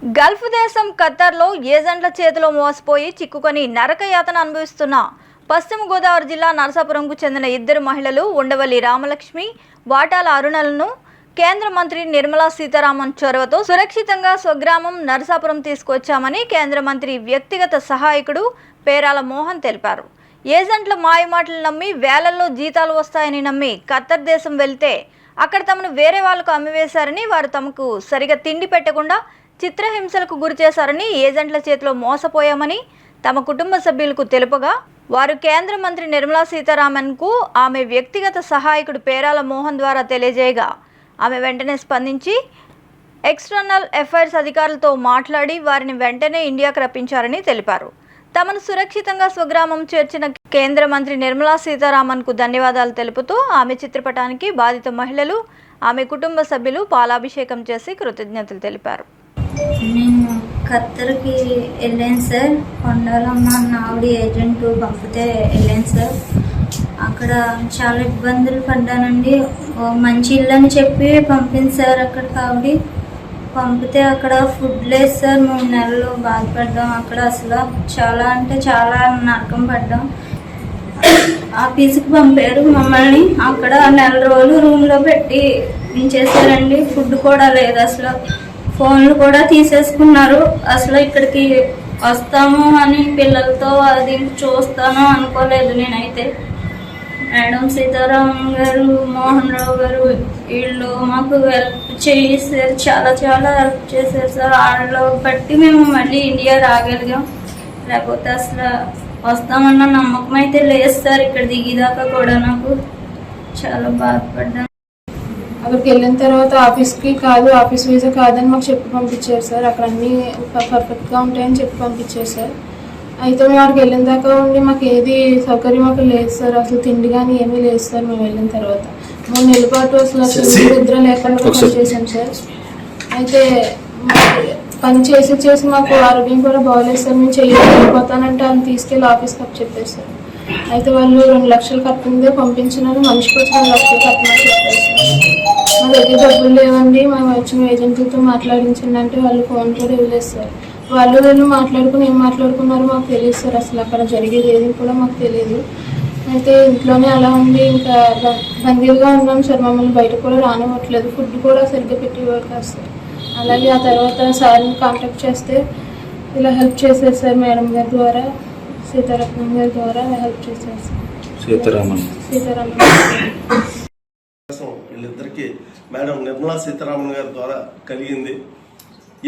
Gulf దేశం ఖత్తర్లో ఏజెంట్ల చేతిలో మోసపోయి చిక్కుకొని నరకయాతన అనుభవిస్తున్న పశ్చిమ గోదావరి జిల్లా నరసాపురంకు చెందిన ఇద్దరు మహిళలు ఉండవల్లి రామలక్ష్మి, వాటాల అరుణలను కేంద్ర మంత్రి నిర్మలా సీతారామన్ చొరవతో సురక్షితంగా స్వగ్రామం నరసాపురం తీసుకొచ్చామని కేంద్ర మంత్రి వ్యక్తిగత సహాయకుడు పేరాల మోహన్ తెలిపారు. ఏజెంట్ల మాయమాటలు నమ్మి వేలల్లో జీతాలు వస్తాయని నమ్మి ఖత్తర్ దేశం వెళ్తే అక్కడ తమను వేరే వాళ్లకు అమ్మివేశారని, వారు తమకు సరిగా తిండి పెట్టకుండా చిత్రహింసలకు గురి చేశారని, ఏజెంట్ల చేతిలో మోసపోయామని తమ కుటుంబ సభ్యులకు తెలుపగా వారు కేంద్ర మంత్రి నిర్మలా సీతారామన్కు ఆమె వ్యక్తిగత సహాయకుడు పేరాల మోహన్ ద్వారా తెలియజేయగా ఆమె వెంటనే స్పందించి ఎక్స్టర్నల్ అఫైర్స్ అధికారులతో మాట్లాడి వారిని వెంటనే ఇండియాకు రప్పించారని తెలిపారు. తమను సురక్షితంగా స్వగ్రామం చేర్చిన కేంద్ర మంత్రి నిర్మలా సీతారామన్కు ధన్యవాదాలు తెలుపుతూ ఆమె చిత్రపటానికి బాధిత మహిళలు, ఆమె కుటుంబ సభ్యులు పాలాభిషేకం చేసి కృతజ్ఞతలు తెలిపారు. నేను ఖత్తర్కి వెళ్ళాను సార్. కొండాలమ్మ ఆవిడ ఏజెంట్ పంపితే వెళ్ళాను సార్. అక్కడ చాలా ఇబ్బందులు పడ్డానండి. మంచి ఇల్లు అని చెప్పి పంపింది సార్. అక్కడికి ఆవిడ పంపితే అక్కడ ఫుడ్ లేదు సార్. 3 నెలలు బాధపడ్డాం. అక్కడ అసలు చాలా అంటే చాలా నరకం పడ్డాం. ఆఫీస్కి పంపారు మమ్మల్ని. అక్కడ 1 నెల రోజులు రూమ్లో పెట్టి ఉంచేసారండి. ఫుడ్ కూడా లేదు, అసలు ఫోన్లు కూడా తీసేసుకున్నారు. అసలు ఇక్కడికి వస్తాము అని పిల్లలతో అది చూస్తాను అనుకోలేదు నేనైతే. మేడం సీతారామన్ గారు, మోహన్ రావు గారు వీళ్ళు మాకు హెల్ప్ చేశారు, చాలా చాలా హెల్ప్ చేశారు సార్. వాళ్ళలో బట్టి మేము మళ్ళీ ఇండియా రాగలిగాం. లేకపోతే అసలు వస్తామన్న నమ్మకం అయితే లేదు సార్. ఇక్కడ దిగేదాకా కూడా నాకు చాలా బాధపడ్డాను. అక్కడికి వెళ్ళిన తర్వాత ఆఫీస్ వీసా కాదని మాకు చెప్పి పంపించారు సార్. అక్కడ అన్నీ పర్ఫెక్ట్గా ఉంటాయని చెప్పి పంపించారు సార్. అయితే మేము అక్కడికి వెళ్ళిన దాకా ఉండి మాకు ఏది సౌకర్యం అక్కడ లేదు సార్. అసలు తిండి కానీ ఏమీ లేదు సార్. మేము వెళ్ళిన తర్వాత 3 నెలల పాటు అసలు నిద్ర లేకుండా పనిచేసాం సార్. అయితే పని చేసి మాకు ఆరోగ్యం కూడా బాగోలేదు సార్. మేము వెళ్ళిపోతానంటే వాళ్ళు తీసుకెళ్ళి ఆఫీస్కి అప్ చెప్పారు సార్. అయితే వాళ్ళు 2 లక్షలు కట్టిందే పంపించినారు. మనిషికి వచ్చి 2 లక్షలు కట్టమని చెప్పారు సార్. మా దగ్గర డబ్బులు లేవండి, మేము వచ్చిన ఏజెంట్లతో మాట్లాడించండి అంటే వాళ్ళు ఫోన్ కూడా ఇవ్వలేదు సార్. వాళ్ళు మాట్లాడుకుని ఏం మాట్లాడుకున్నారో మాకు తెలియదు సార్. అసలు అక్కడ జరిగేది ఏది కూడా మాకు తెలియదు. అయితే ఇంట్లోనే అలా ఉండి ఇంకా బందీలుగా ఉన్నాం సార్. మమ్మల్ని బయట కూడా రానివ్వట్లేదు. ఫుడ్ కూడా సరిగ్గా పెట్టేవారు కాదు సార్. అలాగే ఆ తర్వాత సార్ని కాంటాక్ట్ చేస్తే ఇలా హెల్ప్ చేశారు సార్. మేడం గారి ద్వారా, సీతారామన్ గారి ద్వారా హెల్ప్ చేశారు సార్. సీతారామన్ వీళ్ళిద్దరికి మేడం నిర్మలా సీతారామన్ గారి ద్వారా కలిగింది.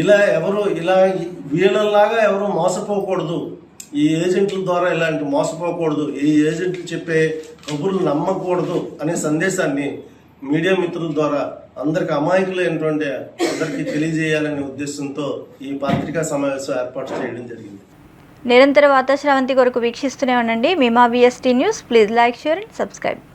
ఇలా వీళ్ళలాగా ఎవరు మోసపోకూడదు, ఈ ఏజెంట్ల ద్వారా ఇలాంటి మోసపోకూడదు, ఈ ఏజెంట్లు చెప్పే కబుర్లు నమ్మకూడదు అనే సందేశాన్ని మీడియా మిత్రుల ద్వారా అందరికి అమాయకులైనటువంటి అందరికీ తెలియజేయాలనే ఉద్దేశంతో ఈ పత్రికా సమావేశం ఏర్పాటు చేయడం జరిగింది. నిరంతర వార్తా శ్రవంతి కొరకు వీక్షిస్తూనే ఉండండి. మీమా VST news. Please like, share and subscribe.